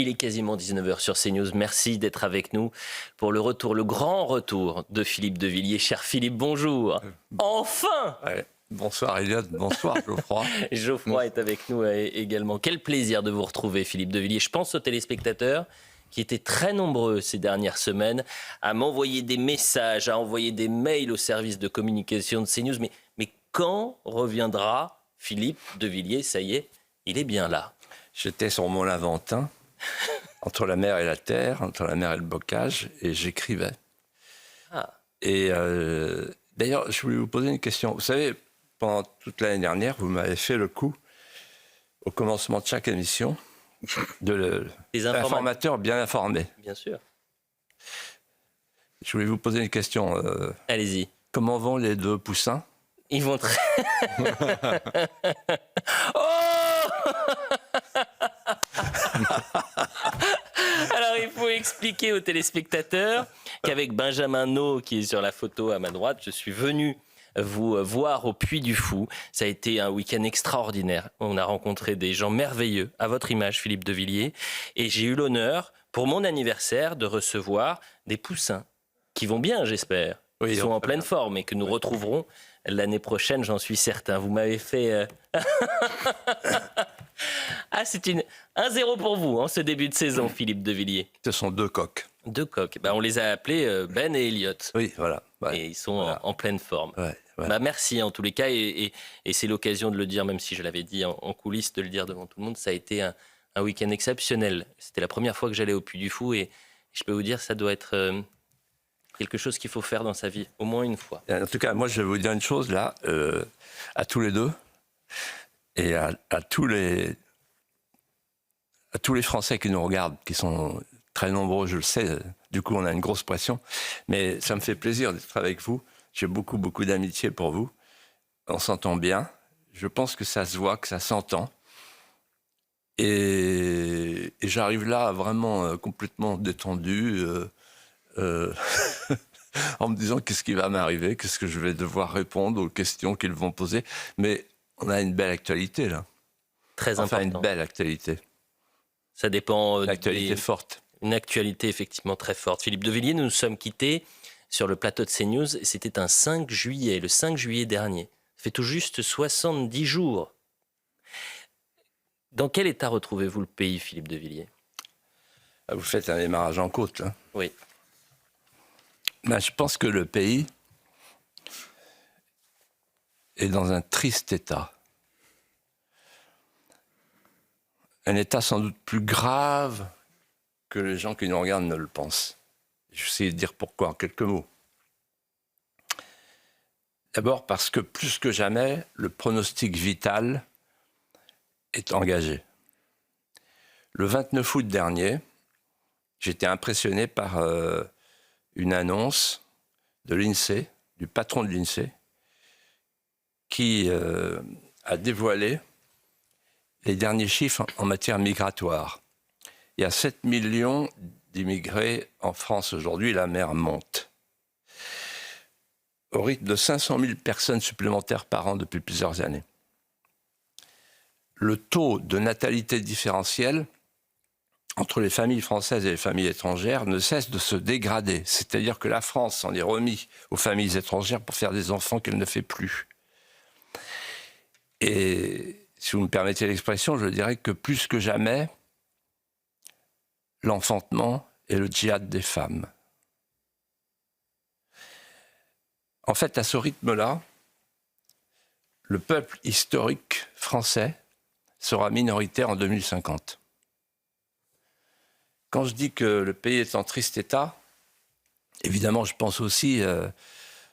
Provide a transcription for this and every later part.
Il est quasiment 19h sur CNews. Merci d'être avec nous pour le retour, le grand retour de Philippe de Villiers. Cher Philippe, bonjour. Enfin Ouais. Bonsoir Elliot, bonsoir Geoffroy. Geoffroy est avec nous également. Quel plaisir de vous retrouver, Philippe de Villiers. Je pense aux téléspectateurs qui étaient très nombreux ces dernières semaines à m'envoyer des messages, à envoyer des mails au service de communication de CNews. Mais quand reviendra Philippe de Villiers? Ça y est, il est bien là. J'étais sur mon Laventin, entre la mer et la terre, entre la mer et le bocage, et j'écrivais. Ah. Et d'ailleurs, je voulais vous poser une question. Vous savez, pendant toute l'année dernière, vous m'avez fait le coup, au commencement de chaque émission, de l'informateur bien informé. Bien sûr. Je voulais vous poser une question. Allez-y. Comment vont les deux poussins? Ils vont très... Oh Alors, il faut expliquer aux téléspectateurs qu'avec Benjamin No, qui est sur la photo à ma droite, je suis venu vous voir au Puy du Fou. Ça a été un week-end extraordinaire. On a rencontré des gens merveilleux, à votre image, Philippe de Villiers. Et j'ai eu l'honneur, pour mon anniversaire, de recevoir des poussins qui vont bien, j'espère. Oui, ils sont en pleine forme et que nous retrouverons l'année prochaine, j'en suis certain. Vous m'avez fait... Ah, c'est 1-0 pour vous, en ce début de saison, Philippe de Villiers. Ce sont deux coqs. Deux coqs. On les a appelés Ben et Elliot. Oui, voilà. Ouais. Et ils sont en pleine forme. Ouais, ouais. Merci en tous les cas. Et c'est l'occasion de le dire, même si je l'avais dit en coulisses, de le dire devant tout le monde. Ça a été un week-end exceptionnel. C'était la première fois que j'allais au Puy du Fou. Et je peux vous dire, ça doit être... quelque chose qu'il faut faire dans sa vie, au moins une fois. En tout cas, moi, je vais vous dire une chose, là, à tous les deux, et à tous les Français qui nous regardent, qui sont très nombreux, je le sais, du coup, on a une grosse pression, mais ça me fait plaisir d'être avec vous. J'ai beaucoup, beaucoup d'amitié pour vous. On s'entend bien. Je pense que ça se voit, que ça s'entend. Et j'arrive là vraiment complètement détendu, en me disant qu'est-ce qui va m'arriver, qu'est-ce que je vais devoir répondre aux questions qu'ils vont poser. Mais on a une belle actualité, là. Très important. Une belle actualité. Ça dépend... Une actualité forte. Une actualité effectivement très forte. Philippe de Villiers, nous nous sommes quittés sur le plateau de CNews. C'était un 5 juillet, le 5 juillet dernier. Ça fait tout juste 70 jours. Dans quel état retrouvez-vous le pays, Philippe de Villiers? Vous faites un démarrage en côte, là. Oui. Je pense que le pays est dans un triste état. Un état sans doute plus grave que les gens qui nous regardent ne le pensent. Je vais essayer de dire pourquoi en quelques mots. D'abord parce que plus que jamais, le pronostic vital est engagé. Le 29 août dernier, j'étais impressionné par une annonce de l'INSEE, du patron de l'INSEE, qui a dévoilé les derniers chiffres en matière migratoire. Il y a 7 millions d'immigrés en France aujourd'hui, la mer monte. Au rythme de 500 000 personnes supplémentaires par an depuis plusieurs années. Le taux de natalité différentielle entre les familles françaises et les familles étrangères ne cesse de se dégrader. C'est-à-dire que la France s'en est remis aux familles étrangères pour faire des enfants qu'elle ne fait plus. Et si vous me permettez l'expression, je dirais que plus que jamais, l'enfantement est le djihad des femmes. En fait, à ce rythme-là, le peuple historique français sera minoritaire en 2050. Quand je dis que le pays est en triste état, évidemment, je pense aussi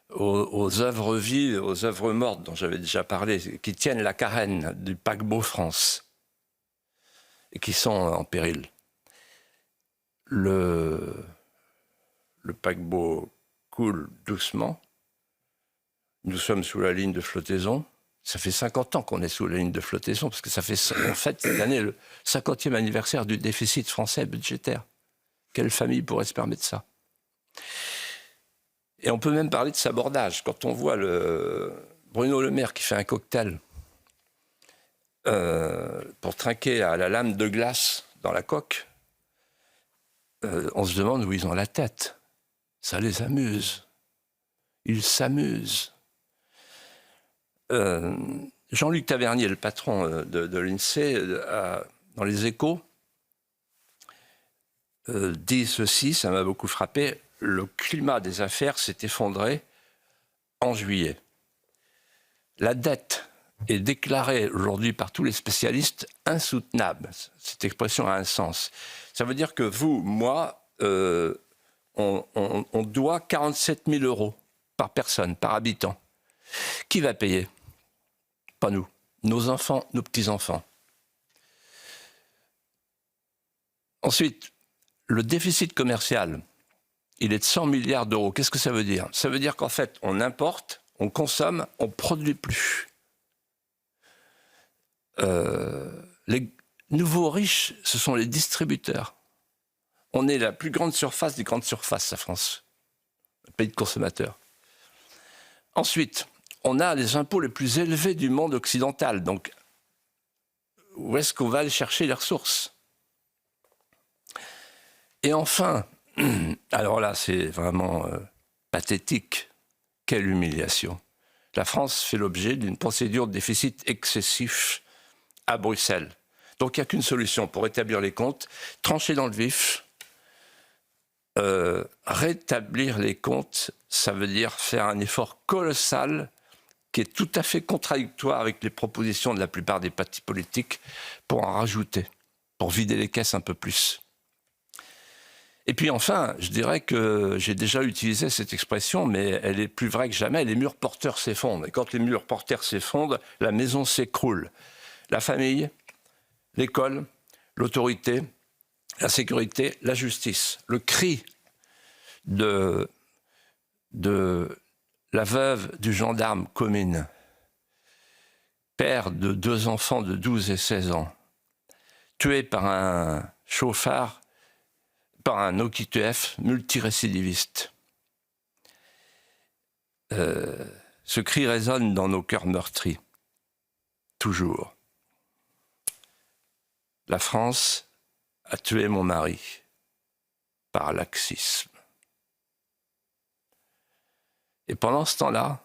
aux œuvres vives, aux œuvres mortes dont j'avais déjà parlé, qui tiennent la carène du paquebot France et qui sont en péril. Le paquebot coule doucement. Nous sommes sous la ligne de flottaison. Ça fait 50 ans qu'on est sous la ligne de flottaison, parce que ça fait, en fait, cette année, le 50e anniversaire du déficit français budgétaire. Quelle famille pourrait se permettre ça? Et on peut même parler de sabordage. Quand on voit Bruno Le Maire qui fait un cocktail pour trinquer à la lame de glace dans la coque, on se demande où ils ont la tête. Ça les amuse. Ils s'amusent. Jean-Luc Tavernier, le patron de l'INSEE, dans Les Échos, dit ceci, ça m'a beaucoup frappé: le climat des affaires s'est effondré en juillet. La dette est déclarée aujourd'hui par tous les spécialistes insoutenable. Cette expression a un sens. Ça veut dire que vous, moi, on doit 47 000 euros par personne, par habitant. Qui va payer? Pas nous. Nos enfants, nos petits-enfants. Ensuite, le déficit commercial, il est de 100 milliards d'euros. Qu'est-ce que ça veut dire? Ça veut dire qu'en fait, on importe, on consomme, on ne produit plus. Les nouveaux riches, ce sont les distributeurs. On est la plus grande surface des grandes surfaces, la France. Un pays de consommateurs. Ensuite, on a les impôts les plus élevés du monde occidental. Donc, où est-ce qu'on va aller chercher les ressources? Et enfin, alors là, c'est vraiment pathétique. Quelle humiliation. La France fait l'objet d'une procédure de déficit excessif à Bruxelles. Donc, il n'y a qu'une solution pour rétablir les comptes: trancher dans le vif. Rétablir les comptes, ça veut dire faire un effort colossal qui est tout à fait contradictoire avec les propositions de la plupart des partis politiques pour en rajouter, pour vider les caisses un peu plus. Et puis enfin, je dirais que j'ai déjà utilisé cette expression, mais elle est plus vraie que jamais: les murs porteurs s'effondrent. Et quand les murs porteurs s'effondrent, la maison s'écroule. La famille, l'école, l'autorité, la sécurité, la justice. Le cri de la veuve du gendarme Comines, père de 2 enfants de 12 et 16 ans, tué par un chauffard, par un OQTF multirécidiviste. Ce cri résonne dans nos cœurs meurtris, toujours. La France a tué mon mari par laxisme. Et pendant ce temps-là,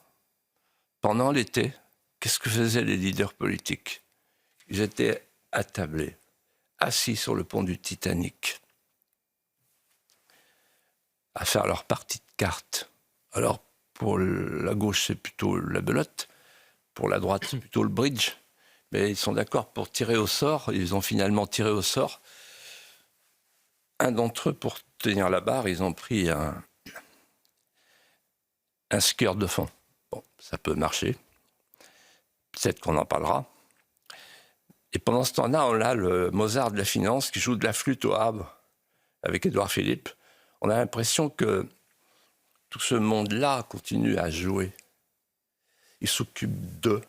pendant l'été, qu'est-ce que faisaient les leaders politiques? Ils étaient attablés, assis sur le pont du Titanic, à faire leur partie de cartes. Alors, pour la gauche, c'est plutôt la belote. Pour la droite, c'est plutôt le bridge. Mais ils sont d'accord pour tirer au sort. Ils ont finalement tiré au sort. Un d'entre eux, pour tenir la barre, ils ont pris un skieur de fond. Bon, ça peut marcher. Peut-être qu'on en parlera. Et pendant ce temps-là, on a le Mozart de la finance qui joue de la flûte au Havre avec Édouard Philippe. On a l'impression que tout ce monde-là continue à jouer. Il s'occupe d'eux.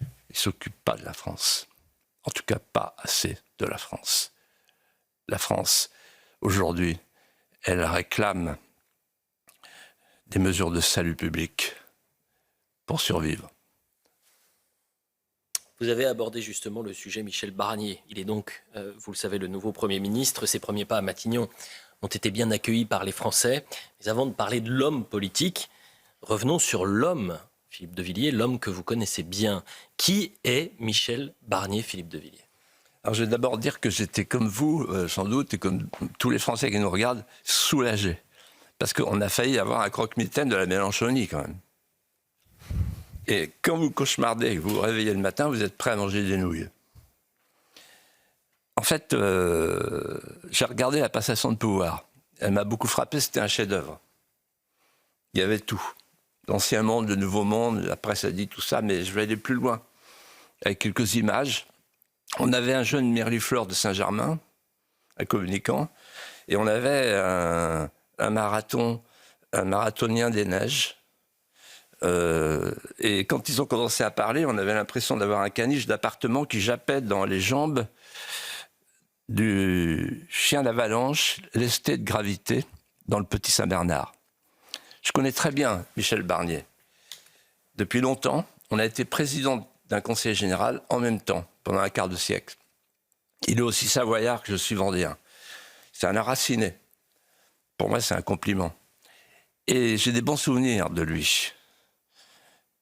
Il ne s'occupe pas de la France. En tout cas, pas assez de la France. La France, aujourd'hui, elle réclame des mesures de salut public pour survivre. Vous avez abordé justement le sujet Michel Barnier. Il est donc, vous le savez, le nouveau Premier ministre. Ses premiers pas à Matignon ont été bien accueillis par les Français. Mais avant de parler de l'homme politique, revenons sur l'homme, Philippe de Villiers, l'homme que vous connaissez bien. Qui est Michel Barnier, Philippe de Villiers? Alors, je vais d'abord dire que j'étais comme vous, sans doute, et comme tous les Français qui nous regardent, soulagé. Parce qu'on a failli avoir un croque-mitaine de la Mélenchonie, quand même. Et quand vous cauchemardez et que vous vous réveillez le matin, vous êtes prêt à manger des nouilles. En fait, j'ai regardé la passation de pouvoir. Elle m'a beaucoup frappé, c'était un chef-d'œuvre. Il y avait tout. L'Ancien Monde, le Nouveau Monde, la presse a dit tout ça, mais je vais aller plus loin. Avec quelques images. On avait un jeune Mirliflor de Saint-Germain, un communicant, et on avait un marathonien des neiges. Et quand ils ont commencé à parler, on avait l'impression d'avoir un caniche d'appartement qui jappait dans les jambes du chien d'avalanche lesté de gravité dans le Petit Saint-Bernard. Je connais très bien Michel Barnier. Depuis longtemps, on a été président d'un conseil général en même temps, pendant un quart de siècle. Il est aussi savoyard que je suis vendéen. C'est un enraciné. pour moi, c'est un compliment. Et j'ai des bons souvenirs de lui.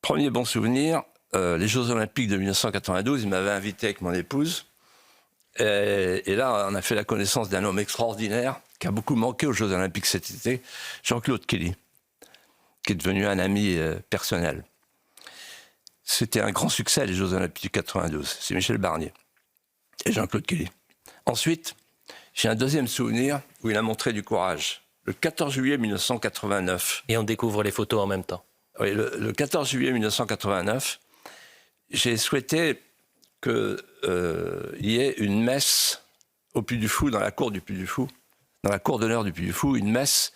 Premier bon souvenir, les Jeux Olympiques de 1992, il m'avait invité avec mon épouse. Et là, on a fait la connaissance d'un homme extraordinaire qui a beaucoup manqué aux Jeux Olympiques cet été, Jean-Claude Kelly, qui est devenu un ami personnel. C'était un grand succès, les Jeux Olympiques de 92. C'est Michel Barnier et Jean-Claude Kelly. Ensuite, j'ai un deuxième souvenir où il a montré du courage. Le 14 juillet 1989. Et on découvre les photos en même temps. Oui, le 14 juillet 1989, j'ai souhaité qu'il y ait une messe au Puy du Fou, dans la cour du Puy du Fou, dans la cour d'honneur du Puy du Fou, une messe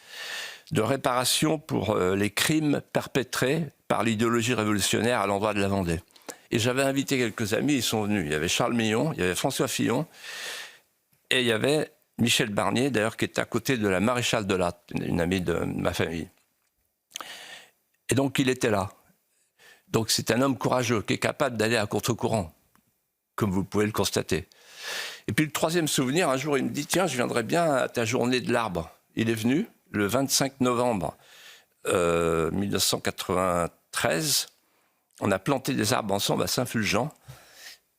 de réparation pour les crimes perpétrés par l'idéologie révolutionnaire à l'endroit de la Vendée. Et j'avais invité quelques amis, ils sont venus. Il y avait Charles Millon, il y avait François Fillon, et il y avait Michel Barnier, d'ailleurs, qui est à côté de la maréchale de Latte, une amie de ma famille. Et donc, il était là. Donc, c'est un homme courageux, qui est capable d'aller à contre-courant, comme vous pouvez le constater. Et puis, le troisième souvenir, un jour, il me dit « Tiens, je viendrai bien à ta journée de l'arbre ». Il est venu le 25 novembre 1993. On a planté des arbres ensemble à Saint-Fulgent.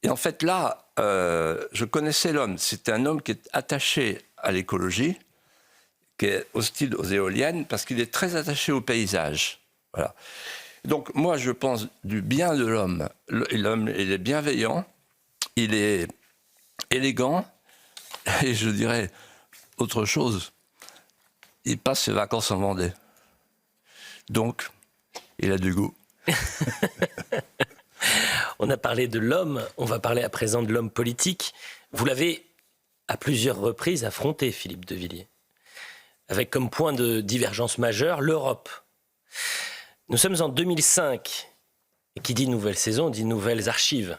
Et en fait, là, je connaissais l'homme. C'est un homme qui est attaché à l'écologie, qui est hostile aux éoliennes, parce qu'il est très attaché au paysage. Voilà. Donc, moi, je pense du bien de l'homme. L'homme, il est bienveillant, il est élégant, et je dirais autre chose, il passe ses vacances en Vendée. Donc, il a du goût. On a parlé de l'homme, on va parler à présent de l'homme politique. Vous l'avez à plusieurs reprises affronté, Philippe de Villiers, avec comme point de divergence majeure l'Europe. Nous sommes en 2005, et qui dit nouvelle saison dit nouvelles archives.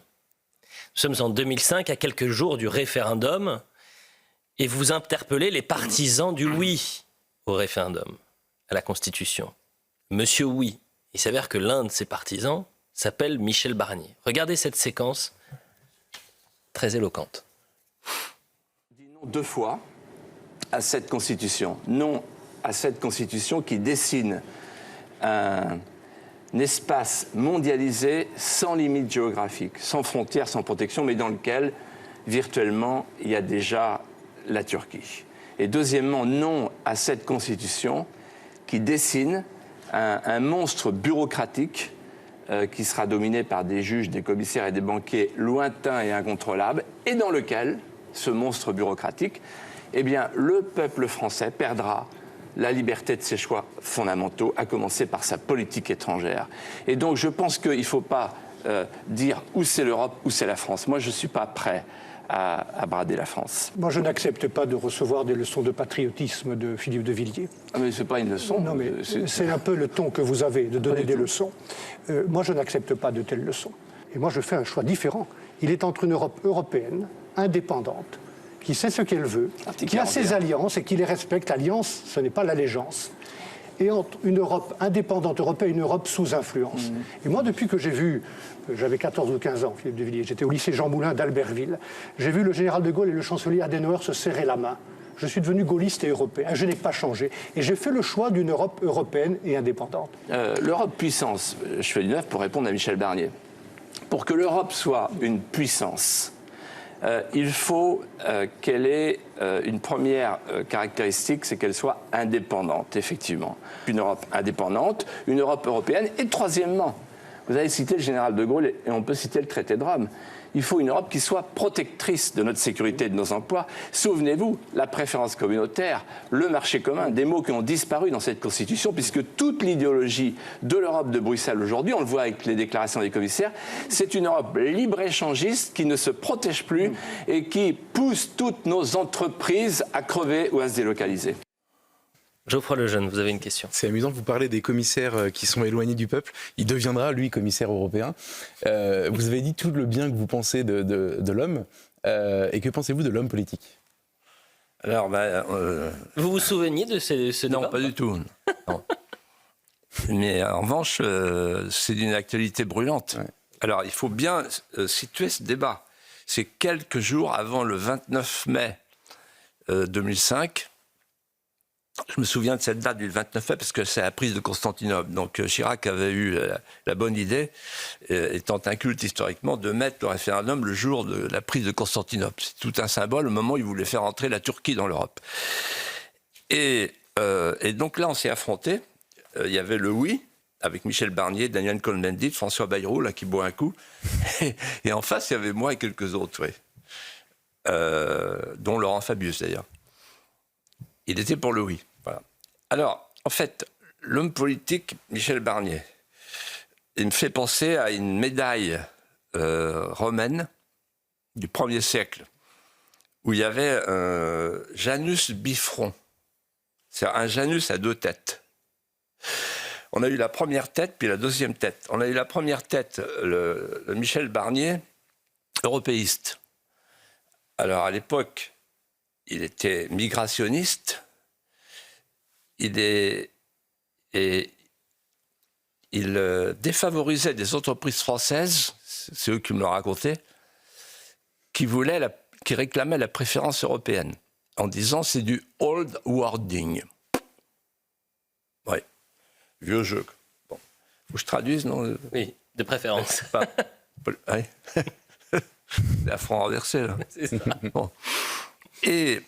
Nous sommes en 2005, à quelques jours du référendum, et vous interpellez les partisans du oui au référendum, à la Constitution. Monsieur Oui, il s'avère que l'un de ses partisans s'appelle Michel Barnier. Regardez cette séquence très éloquente. Dis non 2 fois à cette Constitution. Non à cette Constitution qui dessine un espace mondialisé sans limite géographique, sans frontières, sans protection, mais dans lequel, virtuellement, il y a déjà la Turquie. Et deuxièmement, non à cette Constitution qui dessine un monstre bureaucratique qui sera dominé par des juges, des commissaires et des banquiers lointains et incontrôlables, et dans lequel, ce monstre bureaucratique, eh bien, le peuple français perdra la liberté de ses choix fondamentaux, à commencer par sa politique étrangère. Et donc, je pense qu'il ne faut pas dire où c'est l'Europe, où c'est la France. Moi, je ne suis pas prêt à brader la France. Moi, je n'accepte pas de recevoir des leçons de patriotisme de Philippe de Villiers. Ah, mais ce n'est pas une leçon. Non, mais c'est un peu le ton que vous avez de donner des leçons. Moi, je n'accepte pas de telles leçons. Et moi, je fais un choix différent. Il est entre une Europe européenne, indépendante, qui sait ce qu'elle veut, qui a ses alliances et qui les respecte. L'alliance, ce n'est pas l'allégeance. Et entre une Europe indépendante européenne et une Europe sous influence. Et moi, depuis que j'ai vu, j'avais 14 ou 15 ans, Philippe de Villiers, j'étais au lycée Jean Moulin d'Albertville, j'ai vu le général de Gaulle et le chancelier Adenauer se serrer la main. Je suis devenu gaulliste et européen. Je n'ai pas changé. Et j'ai fait le choix d'une Europe européenne et indépendante. L'Europe puissance, je fais du neuf pour répondre à Michel Barnier. Pour que l'Europe soit une puissance, il faut qu'elle ait une première caractéristique, c'est qu'elle soit indépendante, effectivement. Une Europe indépendante, une Europe européenne, et troisièmement, vous avez cité le général de Gaulle et on peut citer le traité de Rome. Il faut une Europe qui soit protectrice de notre sécurité et de nos emplois. Souvenez-vous, la préférence communautaire, le marché commun, des mots qui ont disparu dans cette Constitution, puisque toute l'idéologie de l'Europe de Bruxelles aujourd'hui, on le voit avec les déclarations des commissaires, c'est une Europe libre-échangiste qui ne se protège plus et qui pousse toutes nos entreprises à crever ou à se délocaliser. Geoffroy Lejeune, vous avez une question. C'est amusant, vous parlez des commissaires qui sont éloignés du peuple. Il deviendra, lui, commissaire européen. Vous avez dit tout le bien que vous pensez de l'homme. Et que pensez-vous de l'homme politique ? Alors, Vous vous souveniez de ce débat ? non, pas du tout. Non. Mais en revanche, c'est d'une actualité brûlante. Ouais. Alors, il faut bien situer ce débat. C'est quelques jours avant le 29 mai 2005. Je me souviens de cette date du 29 mai parce que c'est la prise de Constantinople. Donc Chirac avait eu la bonne idée, étant un culte historiquement, de mettre le référendum le jour de la prise de Constantinople. C'est tout un symbole au moment où il voulait faire entrer la Turquie dans l'Europe. Et donc là, on s'est affrontés. Il y avait le oui, avec Michel Barnier, Daniel Cohn-Bendit, François Bayrou, là, qui boit un coup. Et en face, il y avait moi et quelques autres, oui. Dont Laurent Fabius, d'ailleurs. Il était pour le oui. Voilà. Alors, en fait, l'homme politique, Michel Barnier, il me fait penser à une médaille romaine du 1er siècle, où il y avait un Janus bifront. C'est un Janus à 2 têtes. On a eu la première tête, puis la deuxième tête. On a eu la première tête, le Michel Barnier, européiste. Alors, à l'époque, il était migrationniste. Il défavorisait des entreprises françaises, c'est eux qui me l'ont raconté, qui réclamaient la préférence européenne, en disant c'est du old wording. Oui, vieux jeu. Bon. Faut que je traduise, non? Oui, de préférence. Ouais. La front renversé, là. C'est ça. Bon. Et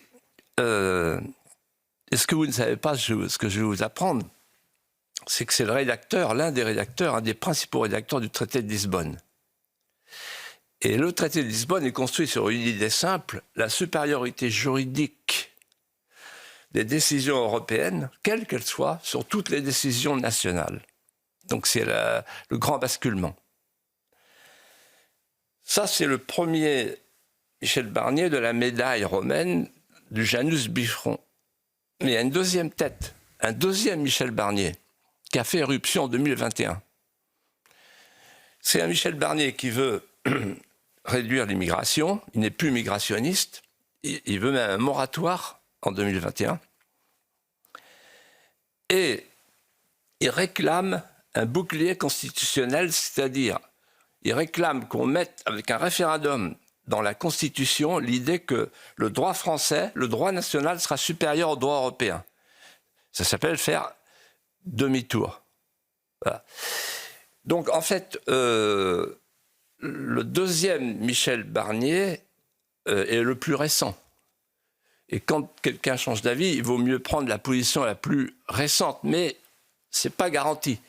ce que vous ne savez pas, ce que je vais vous apprendre, c'est que c'est le rédacteur, l'un des principaux rédacteurs du traité de Lisbonne. Et le traité de Lisbonne est construit sur une idée simple, la supériorité juridique des décisions européennes, quelles qu'elles soient, sur toutes les décisions nationales. Donc c'est le grand basculement. Ça, c'est le premier Michel Barnier de la médaille romaine du Janus bifront. Mais il y a une deuxième tête, un deuxième Michel Barnier, qui a fait éruption en 2021. C'est un Michel Barnier qui veut réduire l'immigration, il n'est plus migrationniste, il veut même un moratoire en 2021. Et il réclame un bouclier constitutionnel, c'est-à-dire il réclame qu'on mette avec un référendum dans la Constitution l'idée que le droit français, le droit national sera supérieur au droit européen. Ça s'appelle faire demi-tour. Voilà. Donc en fait, le deuxième Michel Barnier est le plus récent. Et quand quelqu'un change d'avis, il vaut mieux prendre la position la plus récente, mais ce n'est pas garanti.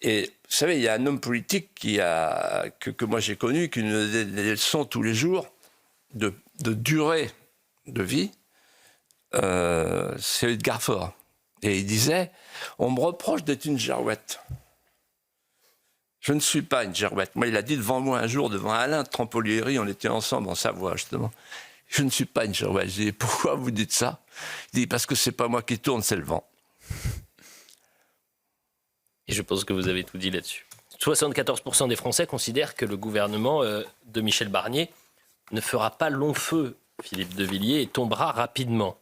Et vous savez, il y a un homme politique que moi j'ai connu, qui nous donnait des leçons tous les jours de durée de vie, c'est Edgar Faure. Et il disait, on me reproche d'être une girouette. Je ne suis pas une girouette. Moi, il a dit devant moi un jour, devant Alain de Trampolieri, on était ensemble en Savoie, justement. Je ne suis pas une girouette. Je dis, pourquoi vous dites ça? Il dit, parce que c'est pas moi qui tourne, c'est le vent. Et je pense que vous avez tout dit là-dessus. 74% des Français considèrent que le gouvernement de Michel Barnier ne fera pas long feu, Philippe de Villiers, et tombera rapidement.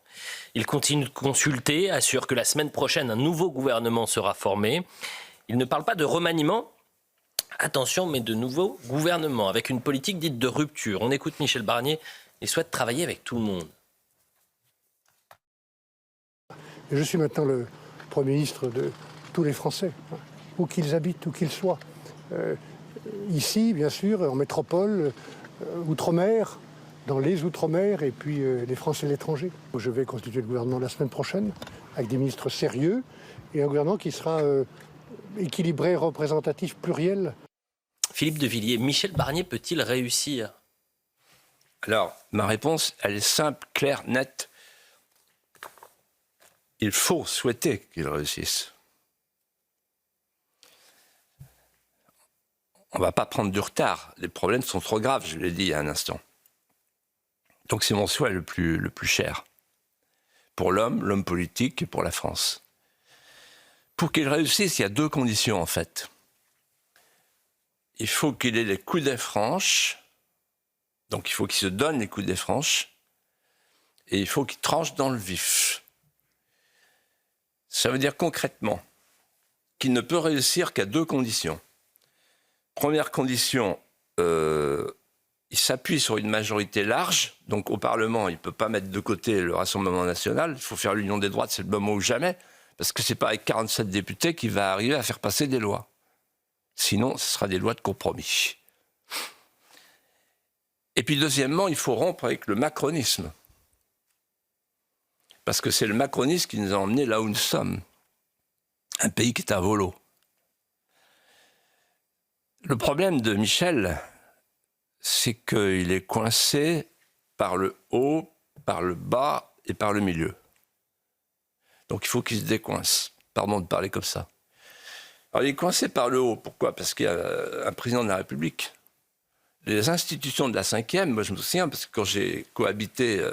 Il continue de consulter, assure que la semaine prochaine, un nouveau gouvernement sera formé. Il ne parle pas de remaniement, attention, mais de nouveau gouvernement, avec une politique dite de rupture. On écoute Michel Barnier, il souhaite travailler avec tout le monde. Je suis maintenant le Premier ministre de tous les Français, où qu'ils habitent, où qu'ils soient. Ici, bien sûr, en métropole, outre-mer, dans les outre-mer, et puis les Français et l'étranger. Je vais constituer le gouvernement la semaine prochaine, avec des ministres sérieux, et un gouvernement qui sera équilibré, représentatif, pluriel. Philippe de Villiers, Michel Barnier peut-il réussir? Alors, ma réponse, elle est simple, claire, nette. Il faut souhaiter qu'il réussisse. On ne va pas prendre du retard. Les problèmes sont trop graves, je l'ai dit il y a un instant. Donc c'est mon souhait le plus cher. Pour l'homme politique et pour la France. Pour qu'il réussisse, il y a 2 conditions en fait. Il faut qu'il ait les coudées franches. Donc il faut qu'il se donne les coudées franches. Et il faut qu'il tranche dans le vif. Ça veut dire concrètement qu'il ne peut réussir qu'à 2 conditions. Première condition, il il s'appuie sur une majorité large. Donc au Parlement, il ne peut pas mettre de côté le Rassemblement national. Il faut faire l'union des droites, c'est le moment ou jamais. Parce que ce n'est pas avec 47 députés qu'il va arriver à faire passer des lois. Sinon, ce sera des lois de compromis. Et puis deuxièmement, il faut rompre avec le macronisme. Parce que c'est le macronisme qui nous a emmenés là où nous sommes. Un pays qui est à volo. Le problème de Michel, c'est qu'il est coincé par le haut, par le bas et par le milieu. Donc il faut qu'il se décoince. Pardon de parler comme ça. Alors il est coincé par le haut. Pourquoi ? Parce qu'il y a un président de la République. Les institutions de la 5e, moi je me souviens, parce que quand j'ai cohabité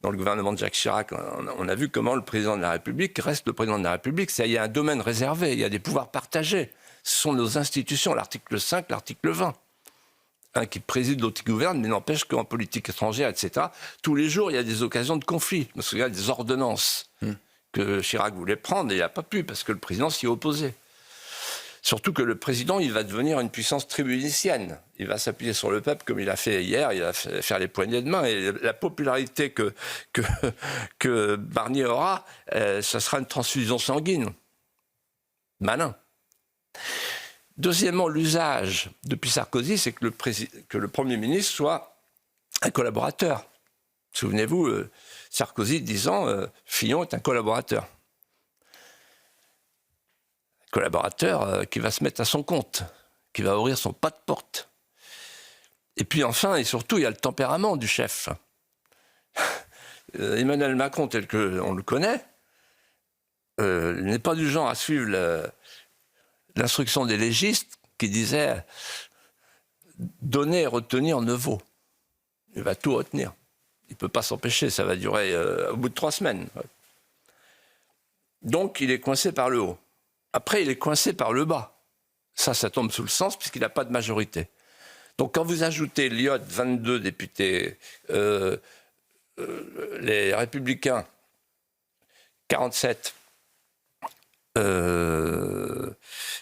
dans le gouvernement de Jacques Chirac, on a vu comment le président de la République reste le président de la République. Il y a un domaine réservé, il y a des pouvoirs partagés. Ce sont nos institutions, l'article 5, l'article 20. Un qui préside, l'autre qui gouverne, mais n'empêche qu'en politique étrangère, etc., tous les jours, il y a des occasions de conflit. Je me souviens des ordonnances que Chirac voulait prendre, et il n'a pas pu, parce que le président s'y opposait. Surtout que le président, il va devenir une puissance tribunicienne. Il va s'appuyer sur le peuple, comme il a fait hier, il va faire les poignées de main. Et la popularité que Barnier aura, ça sera une transfusion sanguine. Malin. Deuxièmement, l'usage depuis Sarkozy, c'est que le Premier ministre soit un collaborateur. Souvenez-vous, Sarkozy disant Fillon est un collaborateur. Collaborateur qui va se mettre à son compte, qui va ouvrir son pas de porte. Et puis enfin, et surtout, il y a le tempérament du chef. Emmanuel Macron, tel qu'on le connaît, n'est pas du genre à suivre l'instruction des légistes qui disait donner et retenir ne vaut. Il va tout retenir. Il ne peut pas s'empêcher, ça va durer au bout de 3 semaines. Donc il est coincé par le haut. Après, il est coincé par le bas. Ça tombe sous le sens puisqu'il n'a pas de majorité. Donc quand vous ajoutez Liot, 22 députés, les Républicains, 47,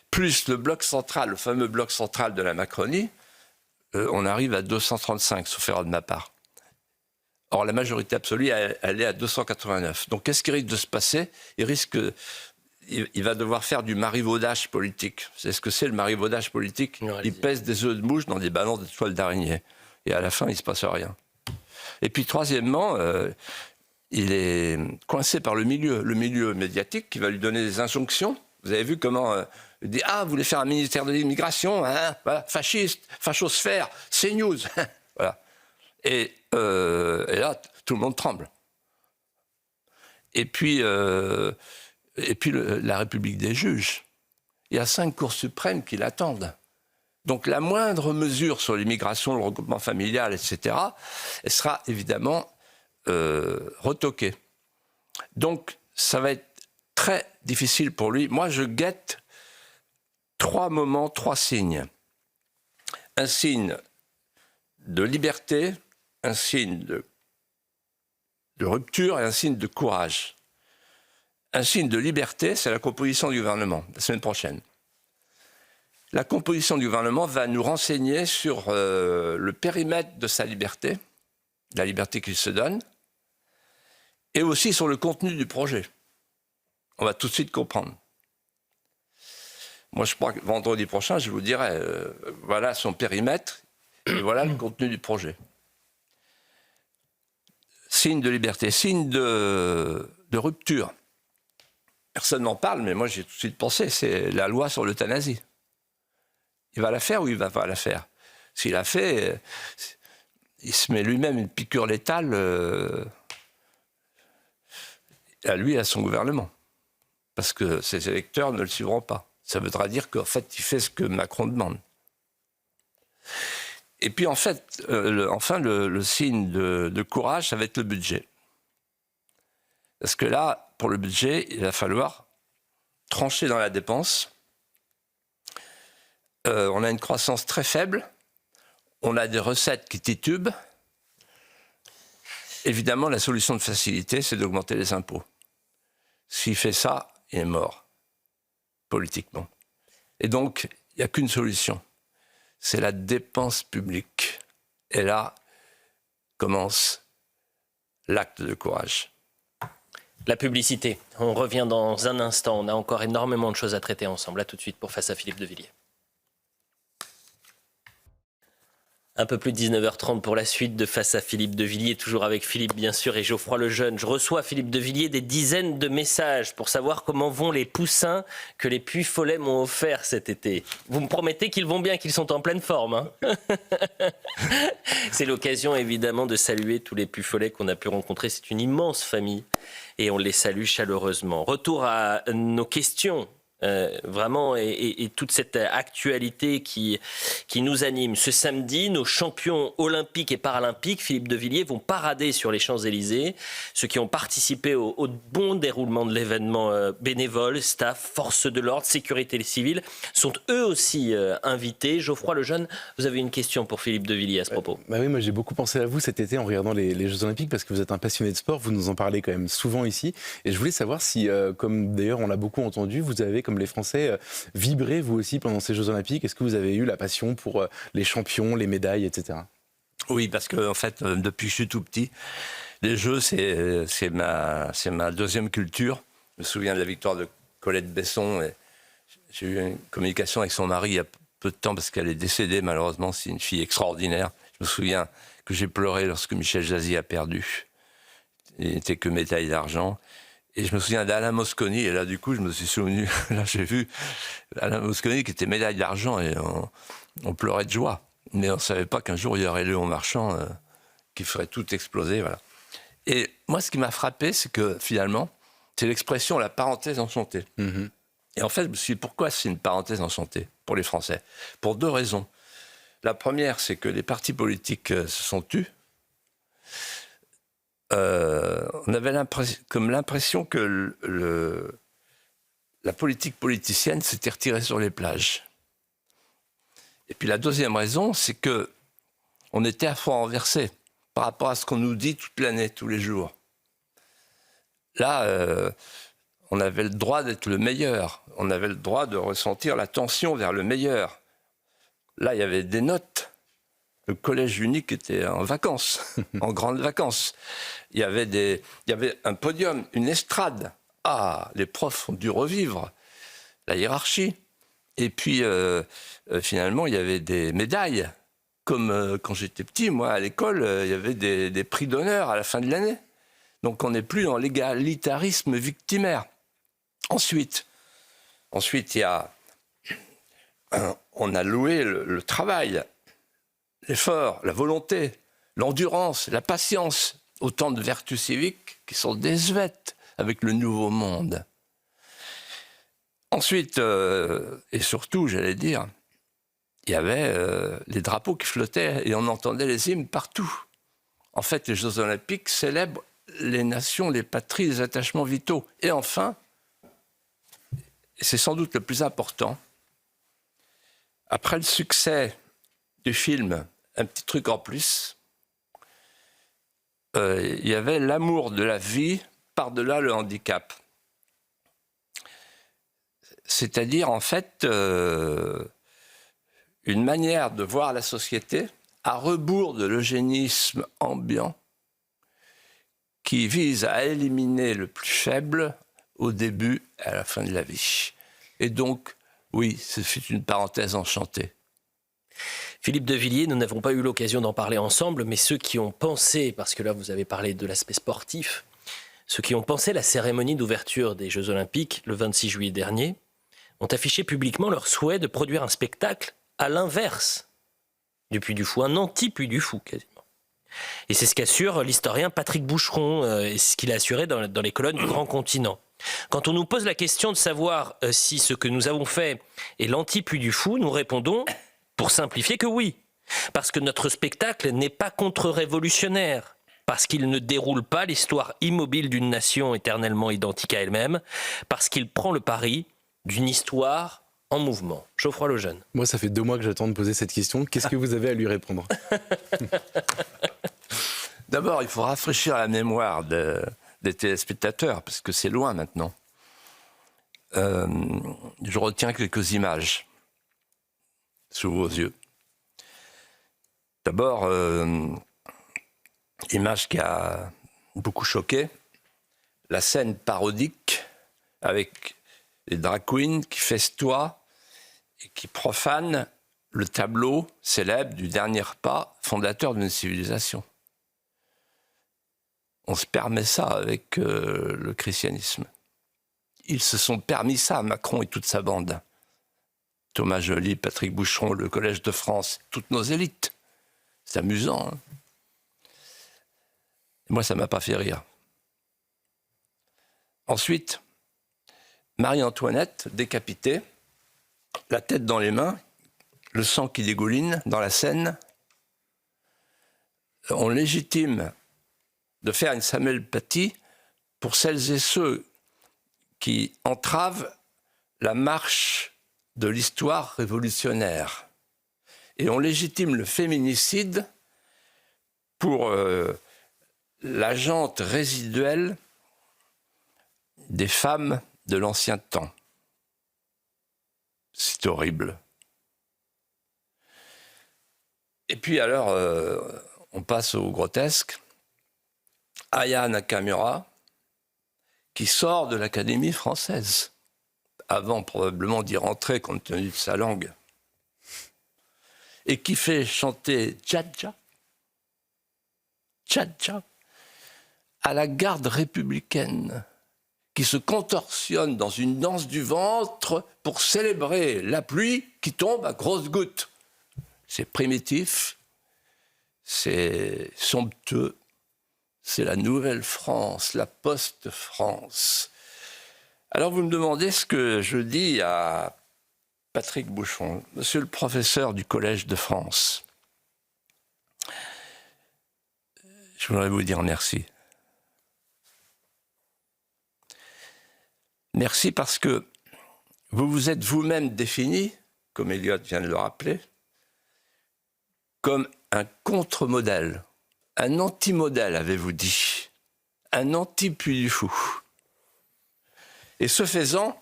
plus le bloc central, le fameux bloc central de la Macronie, on arrive à 235, sauf erreur de ma part. Or, la majorité absolue, elle est à 289. Donc, qu'est-ce qui risque de se passer ? Il va devoir faire du marivaudage politique. Vous savez ce que c'est, le marivaudage politique ? Il pèse des œufs de mouche dans des balances de toiles d'araignée. Et à la fin, il ne se passe rien. Et puis, troisièmement, il est coincé par le milieu médiatique qui va lui donner des injonctions. Vous avez vu comment il dit « Ah, vous voulez faire un ministère de l'immigration, hein, voilà, fasciste, fachosphère, CNews. » Voilà. Et là, tout le monde tremble. Et puis la République des juges. Il y a 5 cours suprêmes qui l'attendent. Donc la moindre mesure sur l'immigration, le regroupement familial, etc., elle sera évidemment retoquée. Donc ça va être très difficile pour lui. Moi, je guette 3 moments, 3 signes. Un signe de liberté, un signe de rupture et un signe de courage. Un signe de liberté, c'est la composition du gouvernement, la semaine prochaine. La composition du gouvernement va nous renseigner sur le périmètre de sa liberté, la liberté qu'il se donne, et aussi sur le contenu du projet. On va tout de suite comprendre. Moi, je crois que vendredi prochain, je vous dirai, voilà son périmètre, et voilà le contenu du projet. Signe de liberté, signe de rupture. Personne n'en parle, mais moi j'ai tout de suite pensé, c'est la loi sur l'euthanasie. Il va la faire ou il ne va pas la faire ? S'il la fait, il se met lui-même une piqûre létale à lui et à son gouvernement. Parce que ses électeurs ne le suivront pas. Ça voudra dire qu'en fait, il fait ce que Macron demande. Et puis en fait, le signe de courage, ça va être le budget. Parce que là, pour le budget, il va falloir trancher dans la dépense. On a une croissance très faible. On a des recettes qui titubent. Évidemment, la solution de facilité, c'est d'augmenter les impôts. S'il fait ça, il est mort, politiquement. Et donc, il n'y a qu'une solution. C'est la dépense publique. Et là commence l'acte de courage. La publicité. On revient dans un instant. On a encore énormément de choses à traiter ensemble. À tout de suite pour Face à Philippe de Villiers. Un peu plus de 19h30 pour la suite de Face à Philippe de Villiers, toujours avec Philippe bien sûr et Geoffroy Lejeune. Je reçois Philippe de Villiers des dizaines de messages pour savoir comment vont les poussins que les Puy-Follet m'ont offerts cet été. Vous me promettez qu'ils vont bien, qu'ils sont en pleine forme, hein. C'est l'occasion évidemment de saluer tous les Puy-Follet qu'on a pu rencontrer. C'est une immense famille et on les salue chaleureusement. Retour à nos questions. Vraiment, et toute cette actualité qui nous anime. Ce samedi, nos champions olympiques et paralympiques, Philippe de Villiers, vont parader sur les Champs-Élysées. Ceux qui ont participé au bon déroulement de l'événement, bénévoles, staff, forces de l'ordre, sécurité civile, sont eux aussi invités. Geoffroy Lejeune, vous avez une question pour Philippe de Villiers à ce propos. Bah oui, moi j'ai beaucoup pensé à vous cet été en regardant les Jeux Olympiques parce que vous êtes un passionné de sport, vous nous en parlez quand même souvent ici. Et je voulais savoir si, comme d'ailleurs on l'a beaucoup entendu, vous avez, comme les Français, vibré vous aussi pendant ces Jeux Olympiques. Est-ce que vous avez eu la passion pour les champions, les médailles, etc. Oui, parce que en fait, depuis que je suis tout petit, les Jeux, c'est ma deuxième culture. Je me souviens de la victoire de Colette Besson. Et j'ai eu une communication avec son mari il y a peu de temps parce qu'elle est décédée, malheureusement. C'est une fille extraordinaire. Je me souviens que j'ai pleuré lorsque Michel Jazzy a perdu. Il n'était que médaille d'argent. Et je me souviens d'Alain Mosconi, et là, du coup, je me suis souvenu, là, j'ai vu Alain Mosconi qui était médaille d'argent, et on pleurait de joie. Mais on ne savait pas qu'un jour, il y aurait Léon Marchand qui ferait tout exploser, voilà. Et moi, ce qui m'a frappé, c'est que, finalement, c'est l'expression « la parenthèse enchantée ». Et en fait, je me suis dit, pourquoi c'est une parenthèse enchantée pour les Français ? Pour deux raisons. La première, c'est que les partis politiques se sont tus. On avait l'impression que la politique politicienne s'était retirée sur les plages. Et puis la deuxième raison, c'est que on était à fond renversé par rapport à ce qu'on nous dit toute l'année, tous les jours. Là, on avait le droit d'être le meilleur. On avait le droit de ressentir la tension vers le meilleur. Là, il y avait des notes. Le collège unique était en vacances, en grandes vacances. Il y avait un podium, une estrade. Ah, les profs ont dû revivre la hiérarchie. Et puis, finalement, il y avait des médailles. Comme quand j'étais petit, moi, à l'école, il y avait des prix d'honneur à la fin de l'année. Donc, on n'est plus dans l'égalitarisme victimaire. Ensuite, il y a... on a loué le travail, l'effort, la volonté, l'endurance, la patience, autant de vertus civiques qui sont désuètes avec le nouveau monde. Ensuite, et surtout, j'allais dire, il y avait les drapeaux qui flottaient et on entendait les hymnes partout. En fait, les Jeux Olympiques célèbrent les nations, les patries, les attachements vitaux. Et enfin, et c'est sans doute le plus important, après le succès du film Un petit truc en plus, il y avait l'amour de la vie par-delà le handicap. C'est-à-dire, en fait, une manière de voir la société à rebours de l'eugénisme ambiant qui vise à éliminer le plus faible au début et à la fin de la vie. Et donc, oui, c'est une parenthèse enchantée. Philippe de Villiers, nous n'avons pas eu l'occasion d'en parler ensemble, mais ceux qui ont pensé, parce que là vous avez parlé de l'aspect sportif, ceux qui ont pensé la cérémonie d'ouverture des Jeux Olympiques le 26 juillet dernier, ont affiché publiquement leur souhait de produire un spectacle à l'inverse du Puy du Fou, un anti-Puy du Fou quasiment. Et c'est ce qu'assure l'historien Patrick Boucheron, et ce qu'il a assuré dans les colonnes du Grand Continent. Quand on nous pose la question de savoir si ce que nous avons fait est l'anti-Puy du Fou, nous répondons, pour simplifier, que oui. Parce que notre spectacle n'est pas contre-révolutionnaire, parce qu'il ne déroule pas l'histoire immobile d'une nation éternellement identique à elle-même, parce qu'il prend le pari d'une histoire en mouvement. Geoffroy Lejeune. Moi, ça fait 2 mois que j'attends de poser cette question. Qu'est-ce que vous avez à lui répondre ? D'abord, il faut rafraîchir la mémoire des téléspectateurs, parce que c'est loin maintenant. Je retiens quelques images sous vos yeux. D'abord, image qui a beaucoup choqué, la scène parodique avec les drag queens qui festoient et qui profanent le tableau célèbre du dernier repas fondateur d'une civilisation. On se permet ça avec le christianisme. Ils se sont permis ça, Macron et toute sa bande. Thomas Joly, Patrick Boucheron, le Collège de France, toutes nos élites. C'est amusant. Hein. Moi, ça ne m'a pas fait rire. Ensuite, Marie-Antoinette, décapitée, la tête dans les mains, le sang qui dégouline dans la Seine. On légitime de faire une Samuel Paty pour celles et ceux qui entravent la marche de l'histoire révolutionnaire. Et on légitime le féminicide pour la jante résiduelle des femmes de l'ancien temps. C'est horrible. Et puis alors, on passe au grotesque. Aya Nakamura, qui sort de l'Académie française, avant probablement d'y rentrer compte tenu de sa langue, et qui fait chanter Tcha-Tcha, Tcha-Tcha, à la garde républicaine, qui se contorsionne dans une danse du ventre pour célébrer la pluie qui tombe à grosses gouttes. C'est primitif, c'est somptueux, c'est la nouvelle France, la post-France. Alors vous me demandez ce que je dis à Patrick Boucheron, monsieur le professeur du Collège de France. Je voudrais vous dire merci. Merci parce que vous vous êtes vous-même défini, comme Eliot vient de le rappeler, comme un contre-modèle, un anti-modèle, avez-vous dit, un anti-Puy du Fou. Et ce faisant,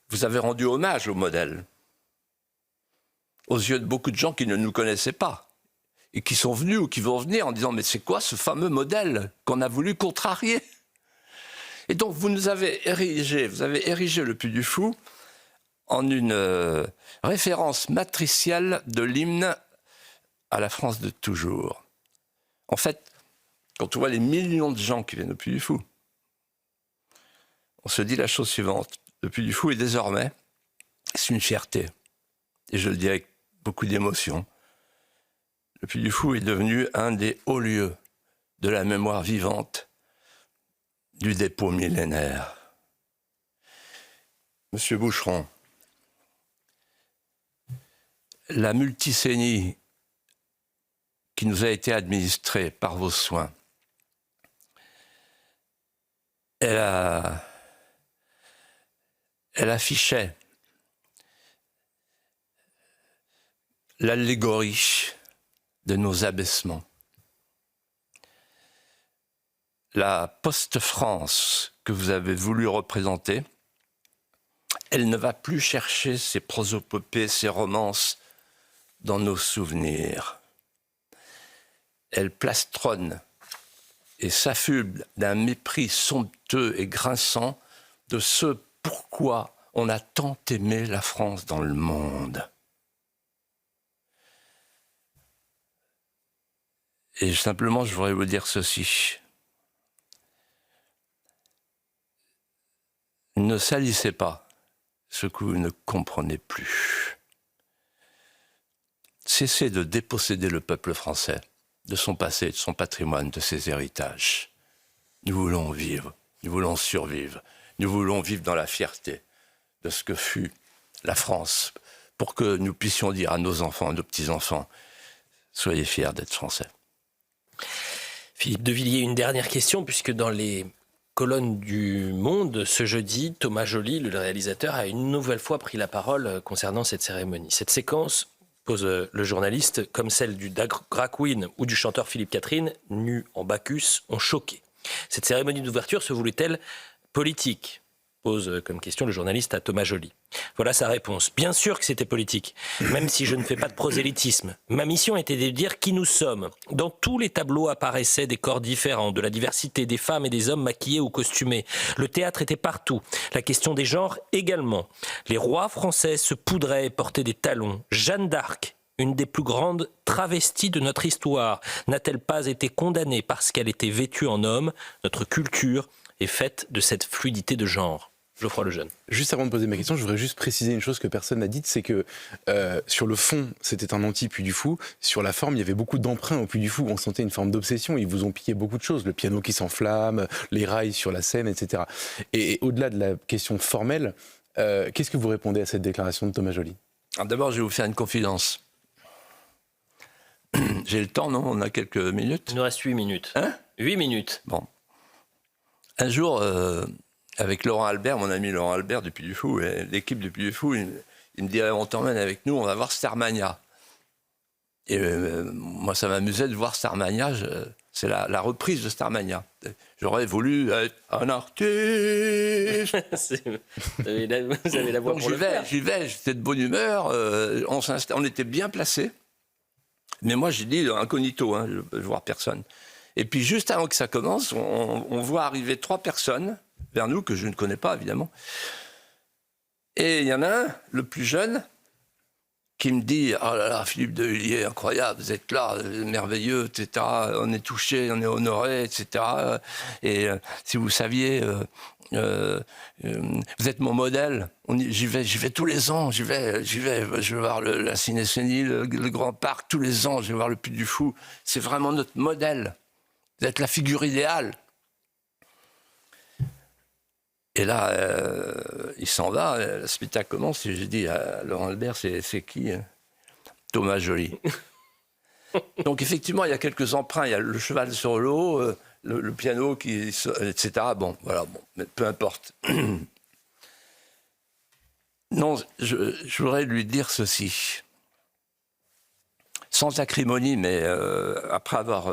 vous avez rendu hommage au modèle, aux yeux de beaucoup de gens qui ne nous connaissaient pas, et qui sont venus ou qui vont venir en disant « Mais c'est quoi ce fameux modèle qu'on a voulu contrarier ?» Et donc vous avez érigé le Puy du Fou en une référence matricielle de l'hymne à la France de toujours. En fait, quand on voit les millions de gens qui viennent au Puy du Fou, on se dit la chose suivante. Le Puy du Fou est désormais, c'est une fierté, et je le dis avec beaucoup d'émotion, le Puy du Fou est devenu un des hauts lieux de la mémoire vivante du dépôt millénaire. Monsieur Boucheron, la multicénie qui nous a été administrée par vos soins, elle affichait l'allégorie de nos abaissements. La post-France que vous avez voulu représenter, elle ne va plus chercher ses prosopopées, ses romances dans nos souvenirs. Elle plastronne et s'affuble d'un mépris somptueux et grinçant de ce pourquoi on a tant aimé la France dans le monde. Et simplement, je voudrais vous dire ceci. Ne salissez pas ce que vous ne comprenez plus. Cessez de déposséder le peuple français de son passé, de son patrimoine, de ses héritages. Nous voulons vivre, nous voulons survivre, nous voulons vivre dans la fierté de ce que fut la France, pour que nous puissions dire à nos enfants, à nos petits-enfants, soyez fiers d'être français. Philippe de Villiers, une dernière question, puisque dans les colonnes du Monde, ce jeudi, Thomas Joly, le réalisateur, a une nouvelle fois pris la parole concernant cette cérémonie. Cette séquence, pose le journaliste, comme celle du drag queen ou du chanteur Philippe Catherine, nus en Bacchus, ont choqué. Cette cérémonie d'ouverture se voulait-elle politique ? pose comme question le journaliste à Thomas Joly. Voilà sa réponse. Bien sûr que c'était politique, même si je ne fais pas de prosélytisme. Ma mission était de dire qui nous sommes. Dans tous les tableaux apparaissaient des corps différents, de la diversité des femmes et des hommes maquillés ou costumés. Le théâtre était partout. La question des genres également. Les rois français se poudraient et portaient des talons. Jeanne d'Arc, une des plus grandes travesties de notre histoire, n'a-t-elle pas été condamnée parce qu'elle était vêtue en homme? Notre culture est faite de cette fluidité de genre. Geoffroy Lejeune. Juste avant de poser ma question, je voudrais juste préciser une chose que personne n'a dite, c'est que sur le fond, c'était un anti-Puy du Fou. Sur la forme, il y avait beaucoup d'emprunts au Puy du Fou. On sentait une forme d'obsession. Ils vous ont piqué beaucoup de choses. Le piano qui s'enflamme, les rails sur la scène, etc. Et au-delà de la question formelle, qu'est-ce que vous répondez à cette déclaration de Thomas Joly? Alors d'abord, je vais vous faire une confidence. J'ai le temps, non? On a quelques minutes. Il nous reste 8 minutes. Hein? 8 minutes. Bon. Un jour, avec Laurent Albert, mon ami Laurent Albert du Puy du Fou, et l'équipe du Puy du Fou, il me dit on t'emmène avec nous, on va voir Starmania. Et moi, ça m'amusait de voir Starmania. C'est la reprise de Starmania. J'aurais voulu être un artiste. Vous avez la voix Donc pour le faire. j'y vais, j'étais de bonne humeur. On était bien placés. Mais moi, j'ai dit incognito, je ne veux voir personne. Et puis, juste avant que ça commence, on voit arriver 3 personnes vers nous, que je ne connais pas, évidemment. Et il y en a un, le plus jeune, qui me dit « Oh là là, Philippe de Villiers, incroyable, vous êtes là, merveilleux, etc. On est touché, on est honoré, etc. Et si vous saviez, vous êtes mon modèle. J'y vais tous les ans, je vais voir la Ciné-Chénie, le Grand Parc, tous les ans, je vais voir le Puy du Fou. C'est vraiment notre modèle. Vous êtes la figure idéale. » Et là, il s'en va, le spectacle commence, et j'ai dit à Laurent Albert, c'est qui? Thomas Joly. Donc effectivement, il y a quelques emprunts, il y a le cheval sur l'eau, le piano, etc. Bon, voilà, mais peu importe. Non, je voudrais lui dire ceci. Sans acrimonie, mais après avoir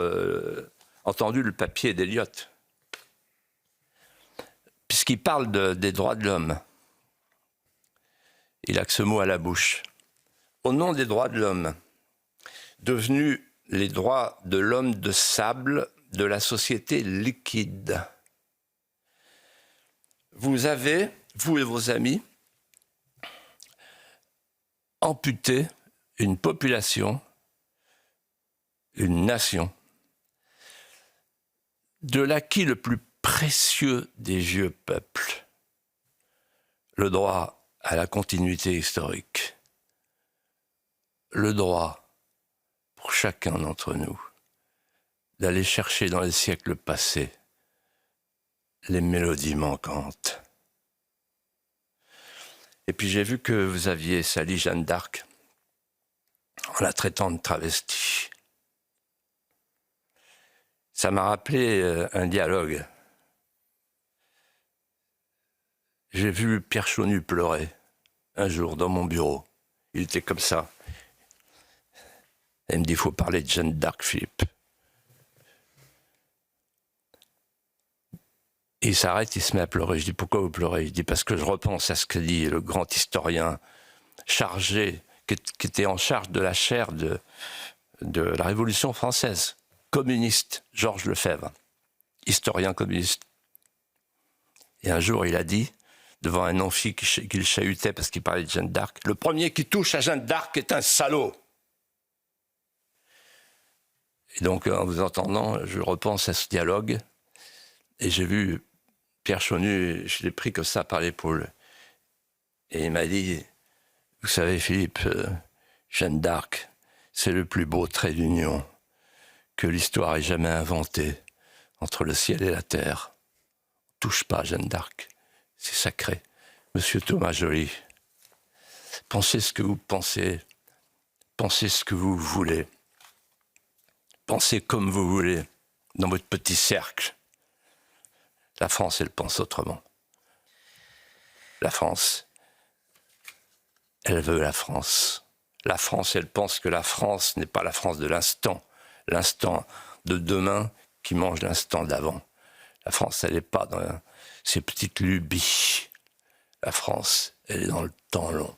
entendu le papier d'Eliott, puisqu'il parle des droits de l'homme. Il a que ce mot à la bouche. Au nom des droits de l'homme, devenus les droits de l'homme de sable de la société liquide, vous avez, vous et vos amis, amputé une population, une nation, de l'acquis le plus précieux des vieux peuples, le droit à la continuité historique, le droit pour chacun d'entre nous d'aller chercher dans les siècles passés les mélodies manquantes. Et puis j'ai vu que vous aviez sali Jeanne d'Arc en la traitant de travestie. Ça m'a rappelé un dialogue. J'ai vu Pierre Chaunu pleurer un jour dans mon bureau. Il était comme ça. Il me dit, il faut parler de Jeanne d'Arc, Philippe. Et il s'arrête, il se met à pleurer. Je dis, pourquoi vous pleurez? Il dit, parce que je repense à ce que dit le grand historien chargé, qui était en charge de la chaire de la Révolution française, communiste, Georges Lefebvre, historien communiste. Et un jour, il a dit, devant un amphi qu'il chahutait parce qu'il parlait de Jeanne d'Arc, le premier qui touche à Jeanne d'Arc est un salaud. Et donc, en vous entendant, je repense à ce dialogue, et j'ai vu Pierre Chaunu, je l'ai pris comme ça par l'épaule, et il m'a dit, vous savez Philippe, Jeanne d'Arc, c'est le plus beau trait d'union que l'histoire ait jamais inventé entre le ciel et la terre. Touche pas à Jeanne d'Arc. C'est sacré. Monsieur Thomas Joly, pensez ce que vous pensez, pensez ce que vous voulez, pensez comme vous voulez, dans votre petit cercle. La France, elle pense autrement. La France, elle veut la France. La France, elle pense que la France n'est pas la France de l'instant de demain qui mange l'instant d'avant. La France, elle n'est pas dans ces petites lubies. La France, elle est dans le temps long.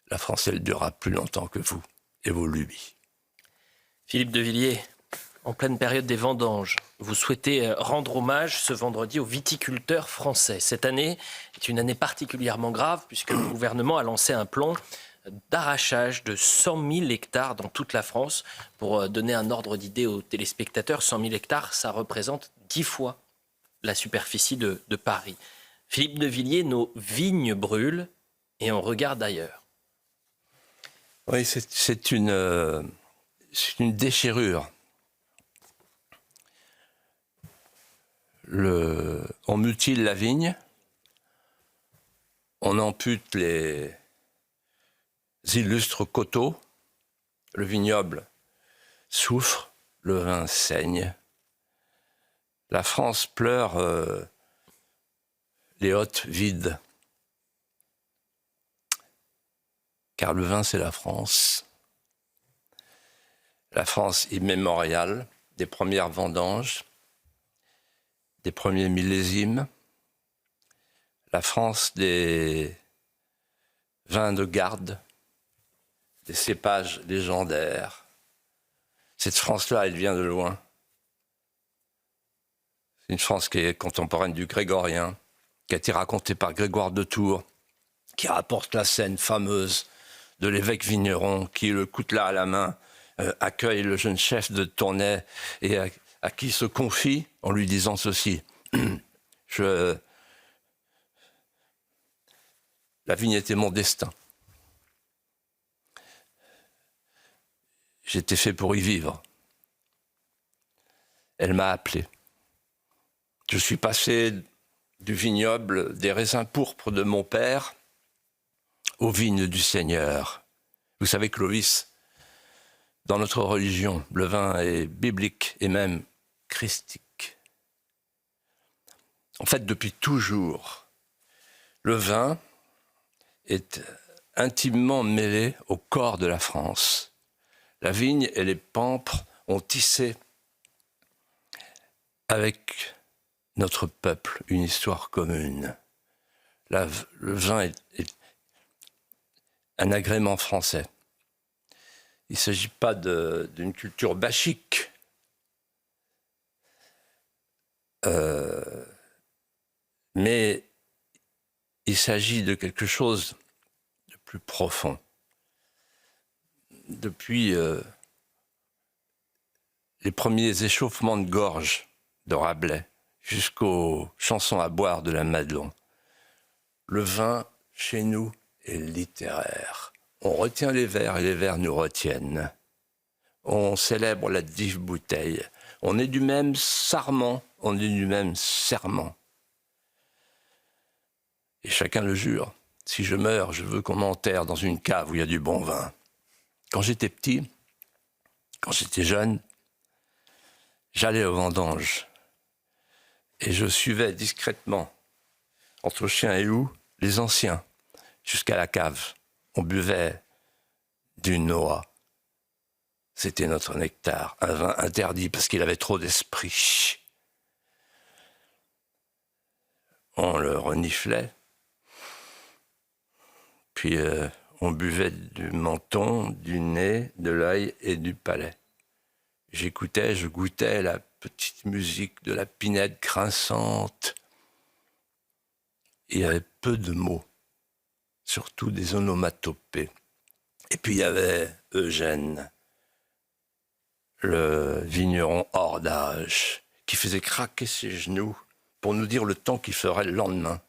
La France, elle durera plus longtemps que vous et vos lubies. Philippe de Villiers, en pleine période des vendanges, vous souhaitez rendre hommage ce vendredi aux viticulteurs français. Cette année est une année particulièrement grave puisque le gouvernement a lancé un plan d'arrachage de 100 000 hectares dans toute la France. Pour donner un ordre d'idée aux téléspectateurs, 100 000 hectares, ça représente 10 fois la superficie de Paris. Philippe de Villiers, nos vignes brûlent et on regarde ailleurs. Oui, c'est une déchirure. On mutile la vigne, on ampute les illustres coteaux, le vignoble souffre, le vin saigne. La France pleure les hottes vides. Car le vin, c'est la France. La France immémoriale, des premières vendanges, des premiers millésimes. La France des vins de garde, des cépages légendaires. Cette France-là, elle vient de loin. C'est une France qui est contemporaine du grégorien, qui a été racontée par Grégoire de Tours, qui rapporte la scène fameuse de l'évêque vigneron qui, le coutelas à la main, accueille le jeune chef de Tournai et à qui se confie en lui disant ceci. La vigne était mon destin. J'étais fait pour y vivre. Elle m'a appelé. Je suis passé du vignoble des raisins pourpres de mon père aux vignes du Seigneur. Vous savez, Clovis, dans notre religion, le vin est biblique et même christique. En fait, depuis toujours, le vin est intimement mêlé au corps de la France. La vigne et les pampres ont tissé avec notre peuple une histoire commune. Le vin est un agrément français. Il ne s'agit pas d'une culture bachique. Mais il s'agit de quelque chose de plus profond. Depuis les premiers échauffements de gorge de Rabelais jusqu'aux chansons à boire de la Madelon, le vin, chez nous, est littéraire. On retient les vers et les vers nous retiennent. On célèbre la dive bouteille. On est du même sarment, on est du même serment. Et chacun le jure. Si je meurs, je veux qu'on m'enterre dans une cave où il y a du bon vin. Quand j'étais petit, quand j'étais jeune, j'allais aux vendanges. Et je suivais discrètement, entre chien et loup, les anciens, jusqu'à la cave. On buvait du Noah. C'était notre nectar, un vin interdit parce qu'il avait trop d'esprit. On le reniflait, puis on buvait du menton, du nez, de l'œil et du palais. J'écoutais, je goûtais la petite musique de la pinède grinçante. Il y avait peu de mots, surtout des onomatopées. Et puis il y avait Eugène, le vigneron hors d'âge, qui faisait craquer ses genoux pour nous dire le temps qu'il ferait le lendemain,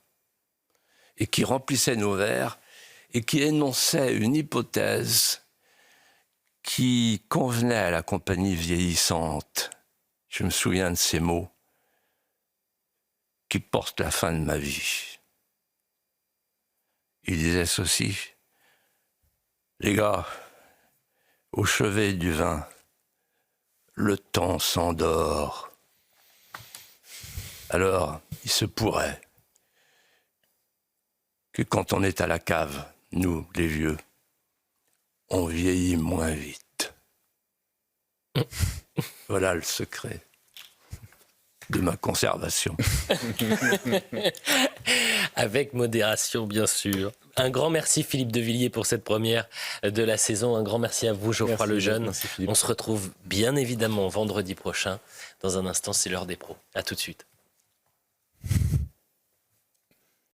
et qui remplissait nos verres, et qui énonçait une hypothèse qui convenait à la compagnie vieillissante. Je me souviens de ces mots qui portent la fin de ma vie. Il disait ceci: les gars, au chevet du vin, le temps s'endort. Alors, il se pourrait que quand on est à la cave, nous, les vieux, on vieillit moins vite. Voilà le secret. de ma conservation. Avec modération, bien sûr. Un grand merci Philippe de Villiers pour cette première de la saison. Un grand merci à vous Geoffroy Lejeune. Merci, Philippe. On se retrouve bien évidemment vendredi prochain. Dans un instant, c'est l'heure des pros. À tout de suite.